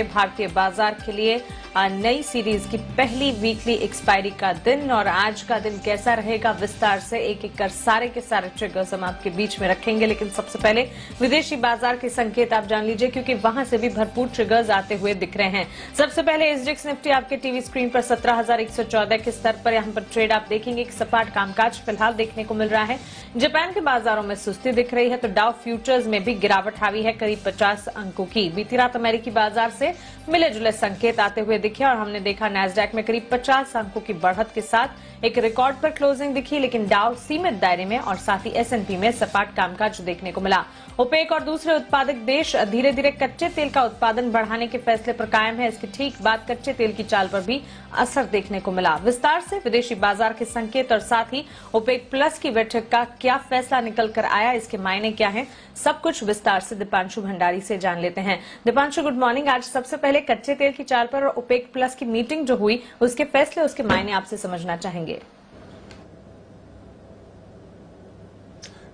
भारतीय बाजार के लिए नई सीरीज की पहली वीकली एक्सपायरी का दिन और आज का दिन कैसा रहेगा, विस्तार से एक एक कर सारे के सारे ट्रिगर्स हम आपके बीच में रखेंगे। लेकिन सबसे पहले विदेशी बाजार के संकेत आप जान लीजिए, क्योंकि वहां से भी भरपूर ट्रिगर्स आते हुए दिख रहे हैं। सबसे पहले एसजीएक्स निफ्टी आपके टीवी स्क्रीन पर 17,114 के स्तर पर यहां पर ट्रेड आप देखेंगे। एक सपाट कामकाज फिलहाल देखने को मिल रहा है। जापान के बाजारों में सुस्ती दिख रही है तो डाउ फ्यूचर्स में भी गिरावट हावी है, करीब 50 अंकों की। बीती रात अमेरिकी बाजार से मिले जुले संकेत आते हुए दिखे और हमने देखा नैस्डैक में करीब 50 अंकों की बढ़त के साथ एक रिकॉर्ड पर क्लोजिंग दिखी, लेकिन डाउ सीमित दायरे में और साथ ही एसएनपी में सपाट कामकाज देखने को मिला। ओपेक और दूसरे उत्पादक देश धीरे धीरे कच्चे तेल का उत्पादन बढ़ाने के फैसले पर कायम है। इसके ठीक बाद कच्चे तेल की चाल पर भी असर देखने को मिला। विस्तार से विदेशी बाजार के संकेत और साथ ही ओपेक प्लस की बैठक का क्या फैसला निकल कर आया, इसके मायने क्या हैं, सब कुछ विस्तार से दीपांशु भंडारी से जान लेते हैं। Deepanshu, good morning. आज सबसे पहले कच्चे तेल की चाल पर और ओपेक प्लस की मीटिंग जो हुई उसके फैसले, उसके मायने आपसे समझना चाहेंगे।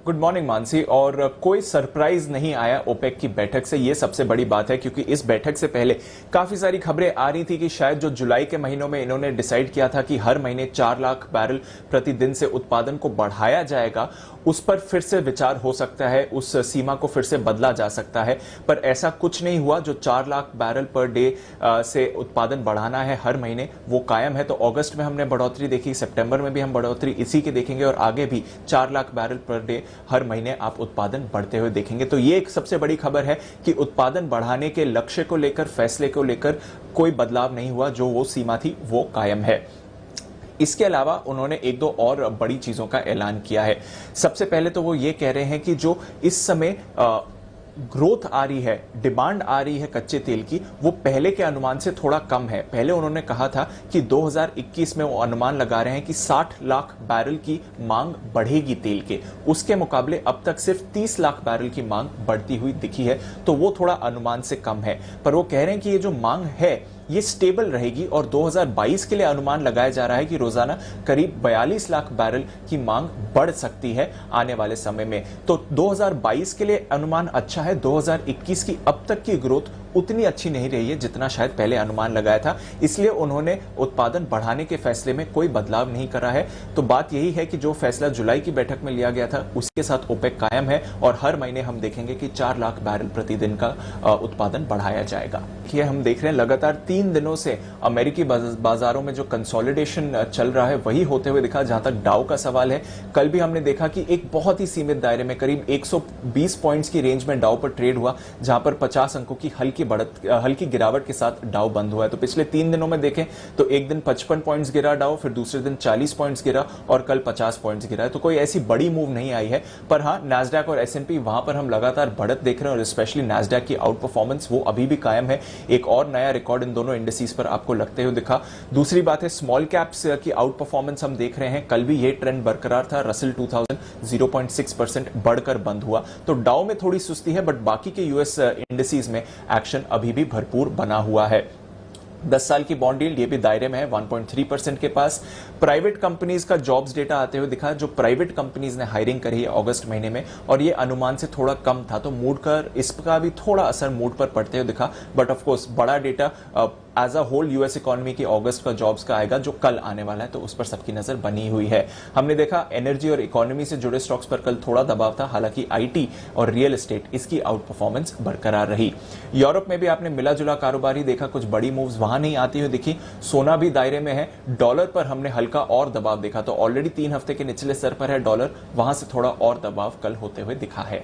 Good morning Mansi. और कोई सरप्राइज नहीं आया ओपेक की बैठक से, ये सबसे बड़ी बात है, क्योंकि इस बैठक से पहले काफी सारी खबरें आ रही थी कि शायद जो जुलाई के महीनों में इन्होंने डिसाइड किया था कि हर महीने 4 लाख बैरल प्रतिदिन से उत्पादन को बढ़ाया जाएगा, उस पर फिर से विचार हो सकता है, उस सीमा को फिर से बदला जा सकता है। पर ऐसा कुछ नहीं हुआ। जो 4 लाख बैरल पर डे से उत्पादन बढ़ाना है हर महीने, वो कायम है। तो अगस्त में हमने बढ़ोतरी देखी, सितंबर में भी हम बढ़ोतरी इसी के देखेंगे और आगे भी 4 लाख बैरल पर डे हर महीने आप उत्पादन बढ़ते हुए देखेंगे। तो ये एक सबसे बड़ी खबर है कि उत्पादन बढ़ाने के लक्ष्य को लेकर, फैसले को लेकर कोई बदलाव नहीं हुआ। जो वो सीमा थी वो कायम है। इसके अलावा उन्होंने एक दो और बड़ी चीजों का ऐलान किया है। सबसे पहले तो वो ये कह रहे हैं कि जो इस समय ग्रोथ आ रही है, डिमांड आ रही है कच्चे तेल की, वो पहले के अनुमान से थोड़ा कम है। पहले उन्होंने कहा था कि 2021 में वो अनुमान लगा रहे हैं कि 60 लाख बैरल की मांग बढ़ेगी तेल के, उसके मुकाबले अब तक सिर्फ 30 लाख बैरल की मांग बढ़ती हुई दिखी है। तो वो थोड़ा अनुमान से कम है, पर वो कह रहे हैं कि ये जो मांग है ये स्टेबल रहेगी और 2022 के लिए अनुमान लगाया जा रहा है कि रोजाना करीब 42 लाख बैरल की मांग बढ़ सकती है आने वाले समय में। तो 2022 के लिए अनुमान अच्छा है। 2021 की अब तक की ग्रोथ उतनी अच्छी नहीं रही है जितना शायद पहले अनुमान लगाया था, इसलिए उन्होंने उत्पादन बढ़ाने के फैसले में कोई बदलाव नहीं करा है। तो बात यही है कि जो फैसला जुलाई की बैठक में लिया गया था उसके साथ ओपेक कायम है और हर महीने हम देखेंगे कि 4 लाख बैरल प्रतिदिन का उत्पादन बढ़ाया जाएगा। ये हम देख रहे हैं लगातार 3 दिनों से अमेरिकी बाजारों में जो कंसोलिडेशन चल रहा है वही होते हुए दिखा। जहां तक डाउ का सवाल है, कल भी हमने देखा कि एक बहुत ही सीमित दायरे में करीब 120 पॉइंट्स की रेंज में डाउ पर ट्रेड हुआ, जहां पर 50 अंकों की हल्की गिरावट के साथ डाउ बंद हुआ है। तो पिछले 3 दिनों में देखें तो एक दिन 55 पॉइंट्स गिरा डाउ, फिर दूसरे दिन 40 पॉइंट्स गिरा और कल 50 पॉइंट्स गिरा है। तो कोई ऐसी बड़ी मूव नहीं आई है। पर हाँ, नैस्डैक और एसएनपी वहां पर हम लगातार बढ़त देख रहे हैं और स्पेशली नैस्डैक की आउट परफॉर्मेंस वो अभी भी कायम है। एक और नया रिकॉर्ड इन दोनों इंडिसेस पर आपको लगते हुए दिखा। दूसरी बात है, स्मॉल कैप्स की आउट परफॉर्मेंस हम देख रहे हैं। कल भी ये ट्रेंड बरकरार था। रसल 2000 0.6% बढ़कर बंद हुआ। तो डाउ में थोड़ी सुस्ती है, बट बाकी के यूएस इंडिसेस में एक्शन अभी भी भरपूर बना हुआ है। 10 साल की बॉन्ड यील्ड ये भी दायरे में है 1.3% के पास। प्राइवेट कंपनीज का जॉब्स डेटा आते हुए दिखा। जो प्राइवेट कंपनीज ने हायरिंग करी है अगस्त महीने में और ये अनुमान से थोड़ा कम था, तो मूड का इसका भी थोड़ा असर मूड पर पड़ते हुए दिखा। बट ऑफ कोर्स बड़ा data as a whole US economy की अगस्त का जॉब्स का आएगा जो कल आने वाला है, तो उस पर सबकी नजर बनी हुई है। हमने देखा एनर्जी और इकोनॉमी से जुड़े स्टॉक्स पर कल थोड़ा दबाव था, हालांकि आईटी और रियल एस्टेट इसकी आउट परफॉर्मेंस बरकरार रही। यूरोप में भी आपने मिला जुला कारोबार ही देखा, कुछ बड़ी मूव्स वहां नहीं आती हुई दिखी। सोना भी दायरे में है। डॉलर पर हमने हल्का और दबाव देखा, तो ऑलरेडी 3 हफ्ते के निचले स्तर पर है डॉलर, वहां से थोड़ा और दबाव कल होते हुए दिखा है।